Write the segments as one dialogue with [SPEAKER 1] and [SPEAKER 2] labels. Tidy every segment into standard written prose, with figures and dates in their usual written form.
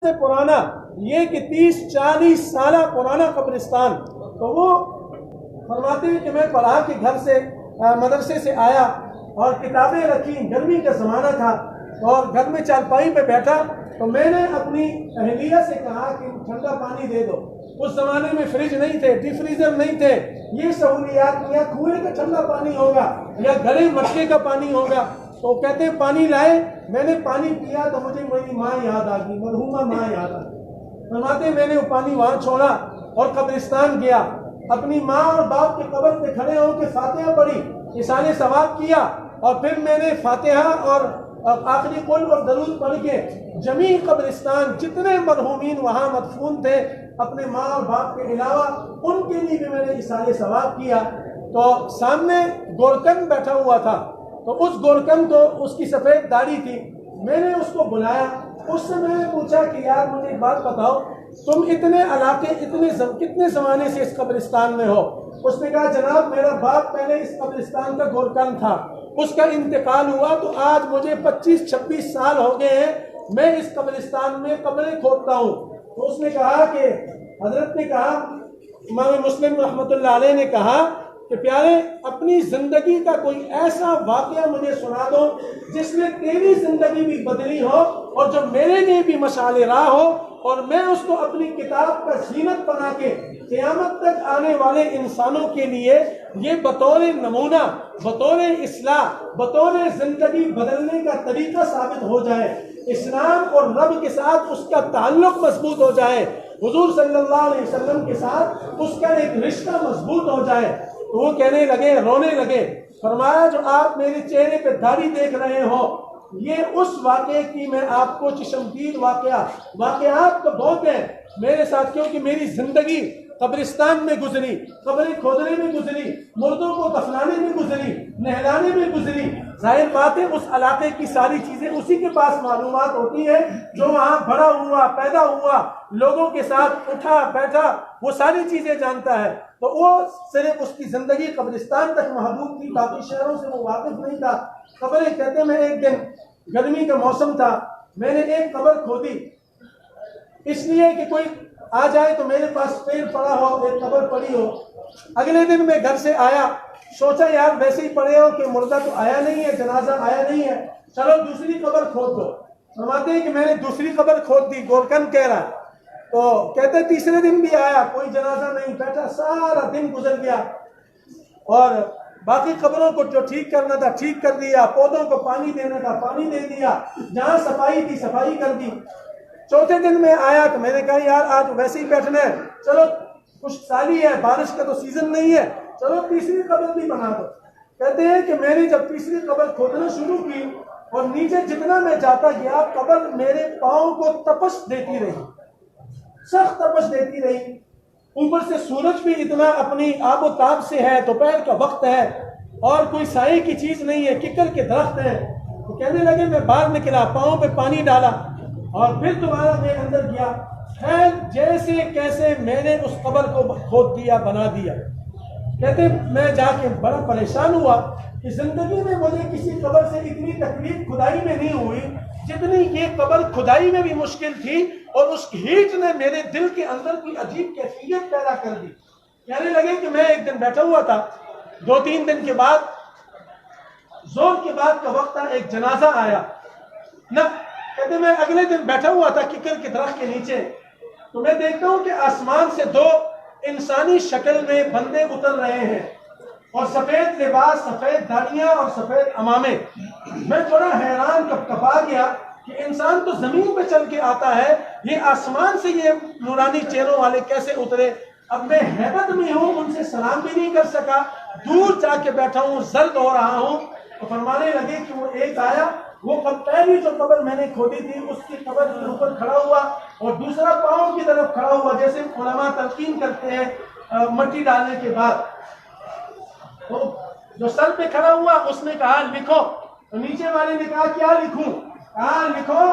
[SPEAKER 1] سے پرانا یہ کہ 30-40 سالہ پرانا قبرستان. تو وہ فرماتے ہیں کہ میں پڑھا کے گھر سے مدرسے سے آیا اور کتابیں رکھی، گرمی کا زمانہ تھا اور گھر میں چارپائی پہ بیٹھا تو میں نے اپنی اہلیہ سے کہا کہ ٹھنڈا پانی دے دو. اس زمانے میں فریج نہیں تھے، ڈی فریزر نہیں تھے، یہ سہولیات یا کنویں کا ٹھنڈا پانی ہوگا یا گھڑے مٹکے کا پانی ہوگا. تو کہتے ہیں پانی لائے، میں نے پانی پیا تو مجھے میری ماں یاد آ گئی، مرحومہ ماں یاد آ گئی. فرماتے ہیں میں نے وہ پانی وہاں چھوڑا اور قبرستان گیا، اپنی ماں اور باپ کے قبر پہ کھڑے ہو کے فاتحہ پڑھی، اِسالِ ثواب کیا اور پھر میں نے فاتحہ اور آخری قل اور درود پڑھ کے جمیع قبرستان جتنے مرحومین وہاں مدفون تھے اپنے ماں اور باپ کے علاوہ ان کے لیے بھی میں نے اِسالِ ثواب کیا. تو سامنے گورکن بیٹھا ہوا تھا، تو اس گورکن کو اس کی سفید داڑھی تھی، میں نے اس کو بلایا، اس سے میں نے پوچھا کہ یار مجھے ایک بات بتاؤ، تم اتنے علاقے کتنے زمانے سے اس قبرستان میں ہو؟ اس نے کہا جناب میرا باپ پہلے اس قبرستان کا گورکن تھا، اس کا انتقال ہوا تو آج مجھے 25-26 سال ہو گئے ہیں میں اس قبرستان میں قبریں کھودتا ہوں. تو اس نے کہا کہ حضرت نے کہا، امام مسلم رحمۃ اللہ علیہ نے کہا کہ پیارے اپنی زندگی کا کوئی ایسا واقعہ مجھے سنا دو جس میں تیری زندگی بھی بدلی ہو اور جو میرے لیے بھی مشعل راہ ہو اور میں اس کو اپنی کتاب کا زینت بنا کے قیامت تک آنے والے انسانوں کے لیے یہ بطور نمونہ، بطور اصلاح، بطور زندگی بدلنے کا طریقہ ثابت ہو جائے، اسلام اور رب کے ساتھ اس کا تعلق مضبوط ہو جائے، حضور صلی اللہ علیہ وسلم کے ساتھ اس کا ایک رشتہ مضبوط ہو جائے. تو وہ کہنے لگے، رونے لگے. فرمایا جو آپ میرے چہرے پہ داڑھی دیکھ رہے ہو یہ اس واقعے کی میں آپ کو چشمدید واقعات تو بہت ہیں میرے ساتھ، کیونکہ میری زندگی قبرستان میں گزری، قبریں کھودنے میں گزری، مردوں کو دفنانے میں گزری، نہلانے میں گزری. ظاہر بات ہے اس علاقے کی ساری چیزیں اسی کے پاس معلومات ہوتی ہیں جو وہاں بڑا ہوا، پیدا ہوا، لوگوں کے ساتھ اٹھا بیٹھا، وہ ساری چیزیں جانتا ہے. تو وہ صرف اس کی زندگی قبرستان تک محدود تھی، باقی شہروں سے وہ واقف نہیں تھا. قبریں کہتے میں ایک دن گرمی کا موسم تھا، میں نے ایک قبر کھودی اس لیے کہ کوئی آ جائے تو میرے پاس پیڑ پڑا ہو، ایک قبر پڑی ہو. اگلے دن میں گھر سے آیا، سوچا یار ویسے ہی پڑے ہو کہ مردہ تو آیا نہیں ہے، جنازہ آیا نہیں ہے، چلو دوسری قبر کھود دو. فرماتے ہیں کہ میں نے دوسری قبر کھود دی، گورکن کہہ رہا. تو کہتے تیسرے دن بھی آیا، کوئی جنازہ نہیں، بیٹھا سارا دن گزر گیا اور باقی قبروں کو جو ٹھیک کرنا تھا ٹھیک کر دیا، پودوں کو پانی دینا تھا پانی دے دیا، جہاں صفائی تھی صفائی کر دی. چوتھے دن میں آیا تو میں نے کہا یار آج ویسے ہی بیٹھنا ہے، چلو خشک سالی ہے، بارش کا تو سیزن نہیں ہے، چلو تیسری قبر بھی بنا دو. کہتے ہیں کہ میں نے جب تیسری قبر کھودنا شروع کی اور نیچے جتنا میں جاتا گیا قبر میرے پاؤں کو تپش دیتی رہی، سخت تپش دیتی رہی. اوپر سے سورج بھی اتنا اپنی آب و تاب سے ہے، دوپہر کا وقت ہے اور کوئی سائے کی چیز نہیں ہے، ککر کے درخت ہیں. تو کہنے لگے میں باہر نکلا، پاؤں پہ پانی ڈالا اور پھر دوبارہ میں اندر گیا. خیر جیسے کیسے میں نے اس قبر کو کھود دیا، بنا دیا. کہتے میں جا کے بڑا پریشان ہوا کہ زندگی میں مجھے کسی قبر سے اتنی تکلیف کھدائی میں نہیں ہوئی جتنی یہ قبر کھدائی میں بھی مشکل تھی، اور اس ہیٹ نے میرے دل کے اندر کوئی عجیب کیفیت پیدا کر دی. کہنے لگے کہ میں ایک دن بیٹھا ہوا تھا، 2-3 دن کے بعد زور کے بعد کا وقت تھا، ایک جنازہ آیا نہ. کہتے میں اگلے دن بیٹھا ہوا تھا ککر کے درخت کے نیچے، تو میں دیکھتا ہوں کہ آسمان سے 2 انسانی شکل میں بندے اتر رہے ہیں اور سفید لباس، سفید داڑیاں اور سفید عمامے. میں تھوڑا حیران کپا گیا کہ انسان تو زمین پہ چل کے آتا ہے، یہ آسمان سے یہ نورانی چہروں والے کیسے اترے؟ اب میں حیرت میں ہوں، ان سے سلام بھی نہیں کر سکا، دور جا کے بیٹھا ہوں، زرد ہو رہا ہوں. تو فرمانے لگے کہ وہ ایک آیا، وہ پہلی جو قبر میں نے کھودی تھی اس کی قبر کے اوپر کھڑا ہوا اور دوسرا پاؤں کی طرف کھڑا ہوا، جیسے علماء تلقین کرتے ہیں مٹی ڈالنے کے بعد. تو جو سر پہ کھڑا ہوا اس نے کہا لکھو. تو نیچے والے نے کہا کیا لکھوں؟ کہا لکھو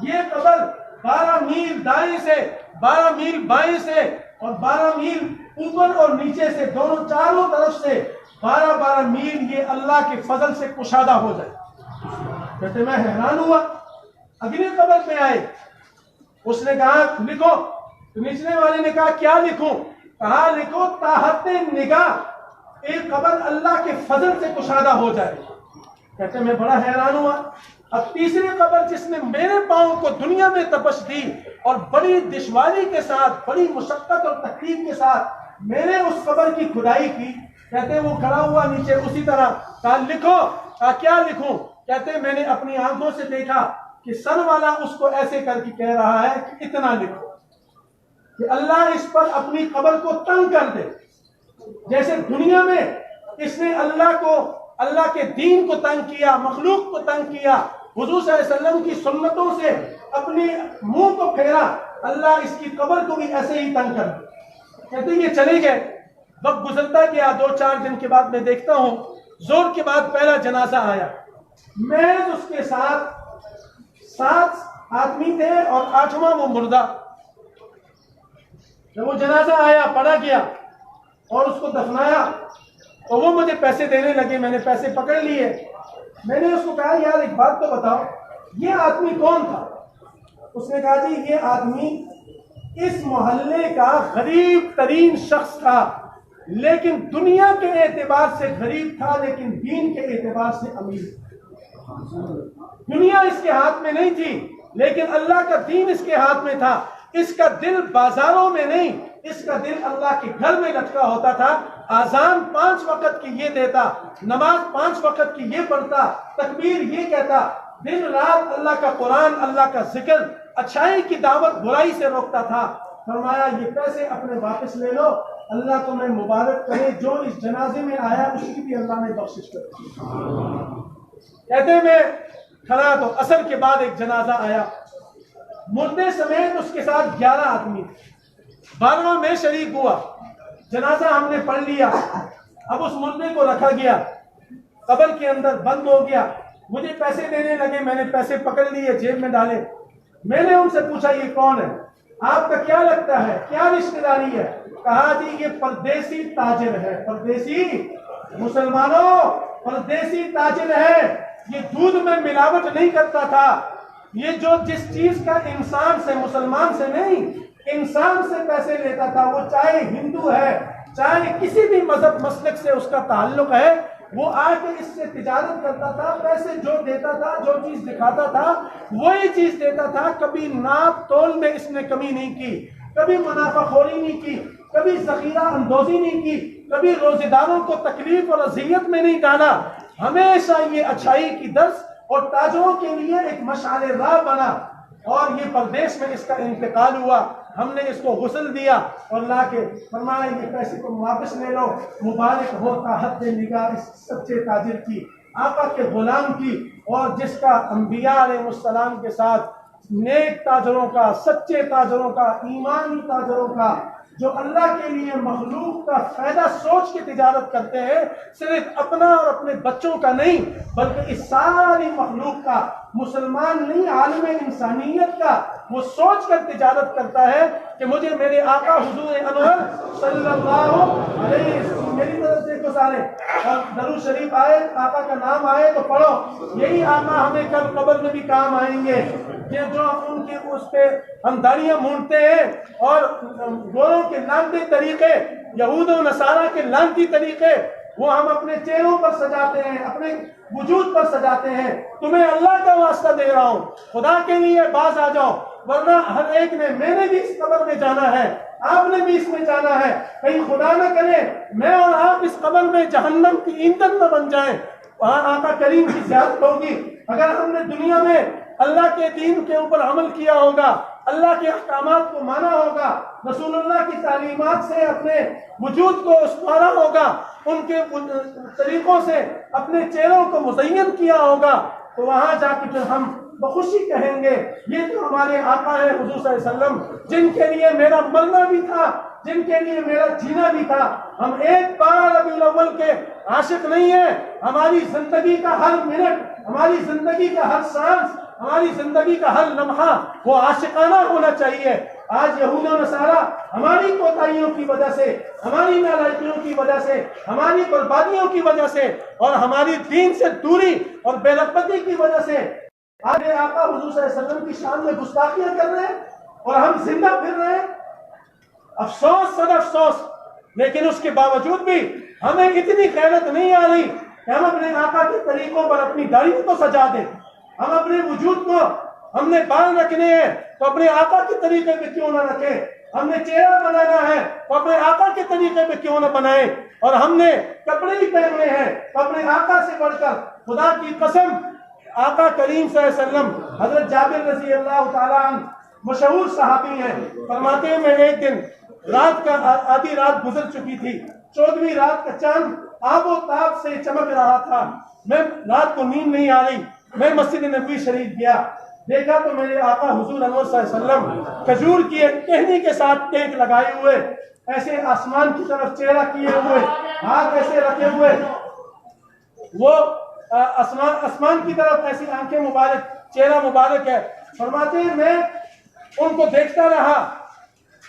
[SPEAKER 1] یہ قبر 12 میل دائیں سے، 12 میل بائیں سے اور 12 میل اوپر اور نیچے سے، دونوں چاروں طرف سے 12 میل یہ اللہ کے فضل سے کشادہ ہو جائے. کہتے میں حیران ہوا. اگلی قبر پہ آئے اس نے کہا لکھو، تو نچلے والے نے کہا کیا لکھوں؟ کہا لکھو تاحت نگاہ ایک قبر اللہ کے فضل سے کشادہ ہو جائے۔ کہتے میں بڑا حیران ہوا۔ اب تیسری قبر جس نے میرے پاؤں کو دنیا میں تپش دی اور بڑی دشواری کے ساتھ، بڑی مشقت اور تکلیف کے ساتھ میں نے اس قبر کی کھدائی کی، کہتے وہ کھڑا ہوا نیچے اسی طرح، کہا لکھو۔ کہا کیا لکھوں؟ کہتے میں نے اپنی آنکھوں سے دیکھا کہ سر والا اس کو ایسے کر کے کہہ رہا ہے کہ اتنا لکھو کہ اللہ اس پر اپنی قبر کو تنگ کر دے، جیسے دنیا میں اس نے اللہ کے دین کو تنگ کیا، مخلوق کو تنگ کیا، حضور صلی اللہ علیہ وسلم کی سنتوں سے اپنے منہ کو پھیرا، اللہ اس کی قبر کو بھی ایسے ہی تنگ کر دے۔ کہتے یہ چلے گئے، وقت گزرتا گیا، 2-4 دن کے بعد میں دیکھتا ہوں زور کے بعد پہلا جنازہ آیا، میں اس کے ساتھ 7 آدمی تھے اور 8واں وہ مردہ۔ جب وہ جنازہ آیا، پڑھا گیا اور اس کو دفنایا تو وہ مجھے پیسے دینے لگے، میں نے پیسے پکڑ لیے۔ میں نے اس کو کہا یار ایک بات تو بتاؤ، یہ آدمی کون تھا؟ اس نے کہا جی یہ آدمی اس محلے کا غریب ترین شخص تھا، لیکن دنیا کے اعتبار سے غریب تھا لیکن دین کے اعتبار سے امیر تھا۔ دنیا اس کے ہاتھ میں نہیں تھی لیکن اللہ کا دین اس کے ہاتھ میں تھا۔ اس کا دل بازاروں میں نہیں، اس کا دل اللہ کے گھر میں لٹکا ہوتا تھا۔ آذان 5 وقت کی یہ دیتا، نماز 5 وقت کی یہ پڑھتا، تکبیر یہ کہتا، دن رات اللہ کا قرآن، اللہ کا ذکر، اچھائی کی دعوت، برائی سے روکتا تھا۔ فرمایا یہ پیسے اپنے واپس لے لو، اللہ تمہیں مبارک کرے، جو اس جنازے میں آیا اس کی بھی اللہ نے بخشش کر دی۔ کہتے میں کھڑا تو عصر کے بعد ایک جنازہ آیا، مردے سمیت اس کے ساتھ 11 آدمی تھے، 12واں میں شریک ہوا۔ جنازہ ہم نے پڑھ لیا، اب اس مردے کو رکھا گیا، قبر کے اندر بند ہو گیا۔ مجھے پیسے دینے لگے، میں نے پیسے پکڑ لیے، جیب میں ڈالے۔ میں نے ان سے پوچھا یہ کون ہے؟ آپ کا کیا لگتا ہے، کیا رشتہ داری ہے؟ کہا جی یہ پردیسی تاجر ہے۔ پردیسی مسلمانوں، پردیسی تاجر ہے، یہ دودھ میں ملاوٹ نہیں کرتا تھا۔ یہ جو جس چیز کا انسان سے، مسلمان سے نہیں، انسان سے پیسے لیتا تھا، وہ چاہے ہندو ہے، چاہے کسی بھی مذہب مسلک سے اس کا تعلق ہے، وہ آ کے اس سے تجارت کرتا تھا۔ پیسے جو دیتا تھا، جو چیز دکھاتا تھا وہی چیز دیتا تھا۔ کبھی ناپ تول میں اس نے کمی نہیں کی، کبھی منافع خوری نہیں کی، کبھی ذخیرہ اندوزی نہیں کی، کبھی روزے داروں کو تکلیف اور اذیت میں نہیں ڈالا۔ ہمیشہ یہ اچھائی کی درس اور تاجروں کے لیے ایک مشعل راہ بنا۔ اور یہ پردیش میں اس کا انتقال ہوا، ہم نے اس کو غسل دیا اور لا کے فرمایا یہ پیسے کو واپس لے لو، مبارک ہو تاحت نگاہ اس سچے تاجر کی، آقا کے غلام کی، اور جس کا انبیاء علیہ السلام کے ساتھ نیک تاجروں کا، سچے تاجروں کا، ایمانی تاجروں کا، جو اللہ کے لیے مخلوق کا فائدہ سوچ کے تجارت کرتے ہیں، صرف اپنا اور اپنے بچوں کا نہیں بلکہ اس ساری مخلوق کا، مسلمان نہیں عالم انسانیت کا، وہ سوچ کر تجارت کرتا ہے کہ مجھے میرے آقا حضور انور صلی اللہ علیہ وسلم، میری طرف سے گزارے اور درود شریف آئے، آقا کا نام آئے تو پڑھو، یہی آقا ہمیں کل قبر میں بھی کام آئیں گے۔ یہ جو ان کے اس پہ ہم داڑیاں مونڈتے ہیں اور گوروں کے لانتی طریقے، یہود و نصارہ کے لانتی طریقے، وہ ہم اپنے چہروں پر سجاتے ہیں، اپنے وجود پر سجاتے ہیں۔ تمہیں اللہ کا واسطہ دے رہا ہوں، خدا کے لیے باز آ جاؤ، ورنہ ہر ایک نے، میں نے بھی اس قبر میں جانا ہے، آپ نے بھی اس میں جانا ہے، کہیں خدا نہ کرے میں اور آپ اس قبر میں جہنم کی ایندھن نہ بن جائیں۔ وہاں آقا کریم کی زیارت ہوگی۔ اگر ہم نے دنیا میں اللہ کے دین کے اوپر عمل کیا ہوگا، اللہ کے احکامات کو مانا ہوگا، رسول اللہ کی تعلیمات سے اپنے وجود کو استوارا ہوگا، ان کے طریقوں سے اپنے چہروں کو مزین کیا ہوگا، تو وہاں جا کے پھر ہم بخوشی کہیں گے یہ تو ہمارے آقا ہے حضور صلی اللہ علیہ وسلم، جن کے لیے میرا مرنا بھی تھا، جن کے لیے میرا جینا بھی تھا۔ ہم ایک بار ربیع الاول کے عاشق نہیں ہیں، ہماری زندگی کا ہر منٹ، ہماری زندگی کا ہر سانس، ہماری زندگی کا ہر لمحہ وہ عاشقانہ ہونا چاہیے۔ آج یہود و نصارہ ہماری کوتاہیوں کی وجہ سے، ہماری نالائکیوں کی وجہ سے، ہماری بربادیوں کی وجہ سے اور ہماری دین سے دوری اور بے رغبتی کی وجہ سے آج آقا حضور صلی اللہ علیہ وسلم کی شان میں گستاخیاں کر رہے ہیں۔ اور ہم زندہ پھر رہے ہیں. افسوس صد افسوس. لیکن اس کے باوجود بھی ہمیں اتنی غیرت نہیں آ رہی کہ ہم اپنے آقا کے طریقوں پر اپنی داڑھی کو سجا دیں. ہم اپنے وجود کو, ہم نے بال رکھنے ہیں تو اپنے آقا کے طریقے پہ کیوں نہ رکھیں. ہم نے چہرہ بنانا ہے تو اپنے آقا کے طریقے پہ کیوں نہ بنائیں. اور ہم نے کپڑے ہی پہننے ہیں تو اپنے آقا سے بڑھ کر, خدا کی قسم, آقا کریم صلی اللہ علیہ وسلم حضرت جابر رضی اللہ تعالیٰ عنہ مشہور صحابی ہیں, فرماتے ہیں میں ایک دن رات کا آدھی رات گزر چکی تھی, 14ویں رات کا چاند آب و تاب سے چمک رہا تھا. میں رات کو نیند نہیں آ رہی, میں مسجد نبوی شریف گیا, دیکھا تو میرے آقا حضور انور صلی اللہ علیہ وسلم کھجور کی ایک ٹہنی کے ساتھ ٹیک لگائے ہوئے, ایسے آسمان کی طرف چہرہ کیے ہوئے, ہاتھ ایسے رکھے ہوئے, وہ آسمان کی طرف ایسی آنکھیں مبارک, چہرہ مبارک ہے. فرماتے ہیں میں ان کو دیکھتا رہا,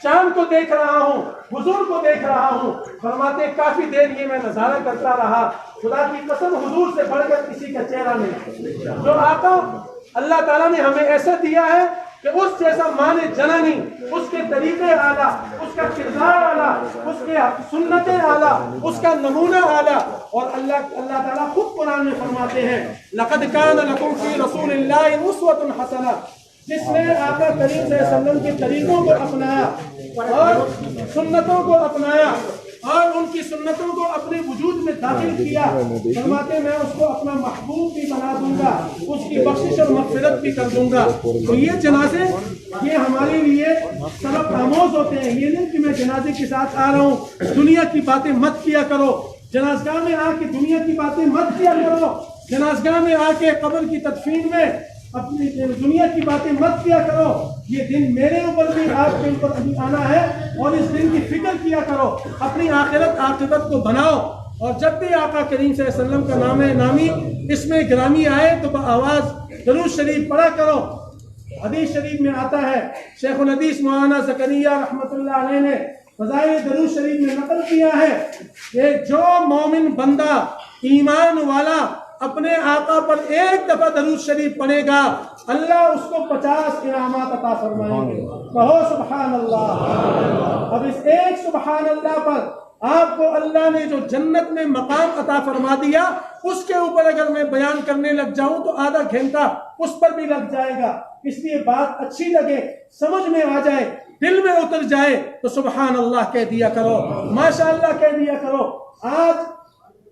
[SPEAKER 1] چاند کو دیکھ رہا ہوں, حضور کو دیکھ رہا ہوں. فرماتے ہیں کافی دیر یہ میں نظارہ کرتا رہا, خدا کی قسم حضور سے بڑھ کر کسی کا چہرہ نہیں. جو آقا اللہ تعالیٰ نے ہمیں ایسا دیا ہے کہ اس جیسا ماں نے جنا نہیں, اس کے طریقے اعلیٰ, اس کا کردار اعلیٰ, اس کے سنتیں اعلیٰ, اس کا نمونہ اعلیٰ. اور اللہ تعالیٰ خود قرآن میں فرماتے ہیں لَقَدْ كَانَ لَكُمْ فِي رَسُولِ اللَّهِ أُسْوَةٌ حَسَنَةٌ, جس نے آقا کریم صلی اللہ علیہ وسلم کے طریقوں کو اپنایا اور سنتوں کو اپنایا اور ان کی سنتوں کو اپنے وجود میں داخل کیا, فرماتے میں اس کو اپنا محبوب بھی بنا دوں گا, اس کی بخشش اور مغفرت بھی کر دوں گا. تو یہ جنازے یہ ہمارے لیے سبق آموز ہوتے ہیں. یہ نہیں کہ میں جنازے کے ساتھ آ رہا ہوں, دنیا کی باتیں مت کیا کرو, جنازگاہ میں آ کے دنیا کی باتیں مت کیا کرو, جنازگاہ میں آ کے قبر کی تدفین میں اپنی دنیا کی باتیں مت کیا کرو. یہ دن میرے اوپر بھی آپ کے اوپر ابھی آنا ہے اور اس دن کی فکر کیا کرو, اپنی آخرت عاقبت کو بناؤ. اور جب بھی آقا کریم صلی اللہ علیہ وسلم کا نام نامی اس میں گرامی آئے تو بآواز درود شریف پڑھا کرو. حدیث شریف میں آتا ہے, شیخ الحدیث مولانا زکریا رحمۃ اللہ علیہ نے فضائل درود شریف میں نقل کیا ہے کہ جو مومن بندہ ایمان والا اپنے آقا پر ایک دفعہ درود شریف پڑھے گا, اللہ اس کو 50 انعامات عطا فرمائیں گے. کہو سبحان اللہ. اب اس ایک سبحان اللہ پر آپ کو اللہ نے جو جنت میں مقام عطا فرما دیا, اس کے اوپر اگر میں بیان کرنے لگ جاؤں تو آدھا گھنٹہ اس پر بھی لگ جائے گا. اس لیے بات اچھی لگے, سمجھ میں آ جائے, دل میں اتر جائے تو سبحان اللہ کہہ دیا کرو, ماشاء اللہ کہہ دیا کرو. آج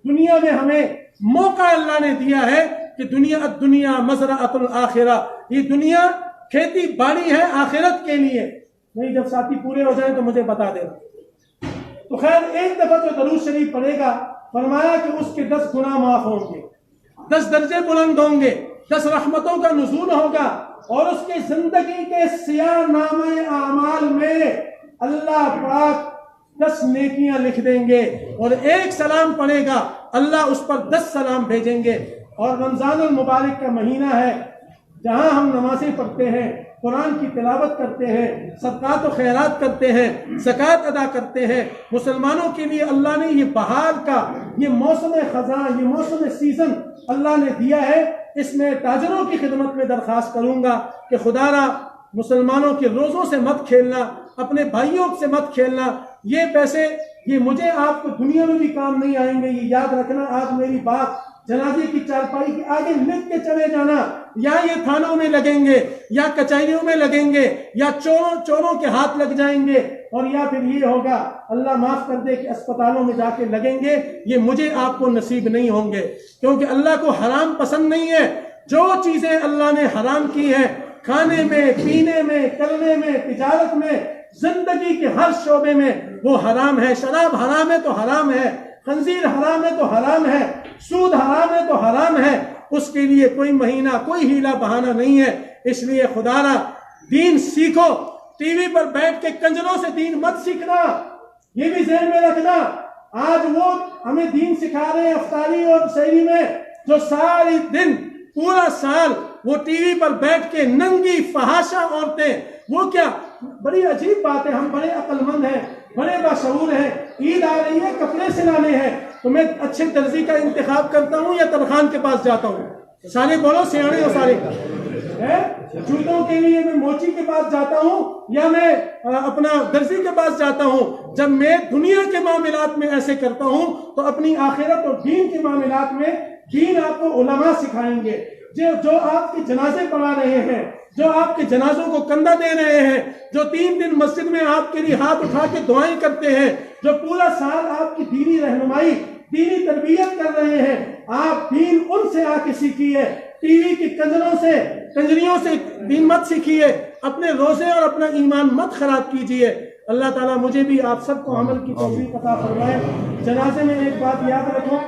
[SPEAKER 1] دنیا میں ہمیں موقع اللہ نے دیا ہے کہ دنیا مزرعۃ الآخرہ, یہ دنیا کھیتی باڑی ہے آخرت کے لیے. نہیں, جب ساتھی پورے ہو جائیں تو مجھے بتا دینا. تو خیر, ایک دفعہ جو درود شریف پڑھے گا, فرمایا کہ اس کے 10 گناہ معاف ہوں گے, 10 درجے بلند ہوں گے, 10 رحمتوں کا نزول ہوگا, اور اس کی زندگی کے سیاہ نامہ اعمال میں اللہ پاک 10 نیکیاں لکھ دیں گے. اور ایک سلام پڑھے گا, اللہ اس پر 10 سلام بھیجیں گے. اور رمضان المبارک کا مہینہ ہے, جہاں ہم نمازیں پڑھتے ہیں, قرآن کی تلاوت کرتے ہیں, صدقات و خیرات کرتے ہیں, زکوٰۃ ادا کرتے ہیں. مسلمانوں کے لیے اللہ نے یہ بہار کا, یہ موسم خزاں, یہ موسم سیزن اللہ نے دیا ہے. اس میں تاجروں کی خدمت میں درخواست کروں گا کہ خدا را مسلمانوں کے روزوں سے مت کھیلنا, اپنے بھائیوں سے مت کھیلنا. یہ پیسے یہ مجھے آپ کو دنیا میں بھی کام نہیں آئیں گے, یہ یاد رکھنا. آج میری بات جنازے کی چارپائی کے آگے لکھ کے چلے جانا, یا یہ تھانوں میں لگیں گے, یا کچہریوں میں لگیں گے, یا چوروں کے ہاتھ لگ جائیں گے, اور یا پھر یہ ہوگا اللہ معاف کر دے کہ اسپتالوں میں جا کے لگیں گے. یہ مجھے آپ کو نصیب نہیں ہوں گے, کیونکہ اللہ کو حرام پسند نہیں ہے. جو چیزیں اللہ نے حرام کی ہیں, کھانے میں, پینے میں, کرنے میں, تجارت میں, زندگی کے ہر شعبے میں, وہ حرام ہے. شراب حرام ہے تو حرام ہے, خنزیر حرام ہے تو حرام ہے, سود حرام ہے تو حرام ہے. اس کے لیے کوئی مہینہ, کوئی ہیلا بہانہ نہیں ہے. اس لیے خدا را دین سیکھو, ٹی وی پر بیٹھ کے کنجروں سے دین مت سیکھنا, یہ بھی ذہن میں رکھنا. آج وہ ہمیں دین سکھا رہے ہیں افطاری اور سحری میں, جو ساری دن پورا سال وہ ٹی وی پر بیٹھ کے ننگی فحاشہ عورتیں, وہ کیا بڑی عجیب بات ہے. ہم بڑے عقل مند ہیں, بڑے باشعور ہیں, عید آ رہی ہے, کپڑے سلانے ہیں, تو میں اچھے درزی کا انتخاب کرتا ہوں یا ترخان کے پاس جاتا ہوں. سارے بولو, سیانے ہو سارے. جوتوں کے لیے میں موچی کے پاس جاتا ہوں یا میں اپنا درزی کے پاس جاتا ہوں؟ جب میں دنیا کے معاملات میں ایسے کرتا ہوں تو اپنی آخرت اور دین کے معاملات میں دین آپ کو علماء سکھائیں گے۔ جو آپ کے جنازے پڑھا رہے ہیں، جو آپ کے جنازوں کو کندھا دے رہے ہیں، جو 3 دن مسجد میں آپ کے لیے ہاتھ اٹھا کے دعائیں کرتے ہیں، جو پورا سال آپ کی دینی رہنمائی، دینی تربیت کر رہے ہیں، آپ دین ان سے آ کے سیکھیے، ٹی وی کی کنجریوں سے دین مت سیکھیے، اپنے روزے اور اپنا ایمان مت خراب کیجیے۔ اللہ تعالیٰ مجھے بھی آپ سب کو عمل کی توفیق عطا فرمائے۔ جنازے میں ایک بات یاد رکھو،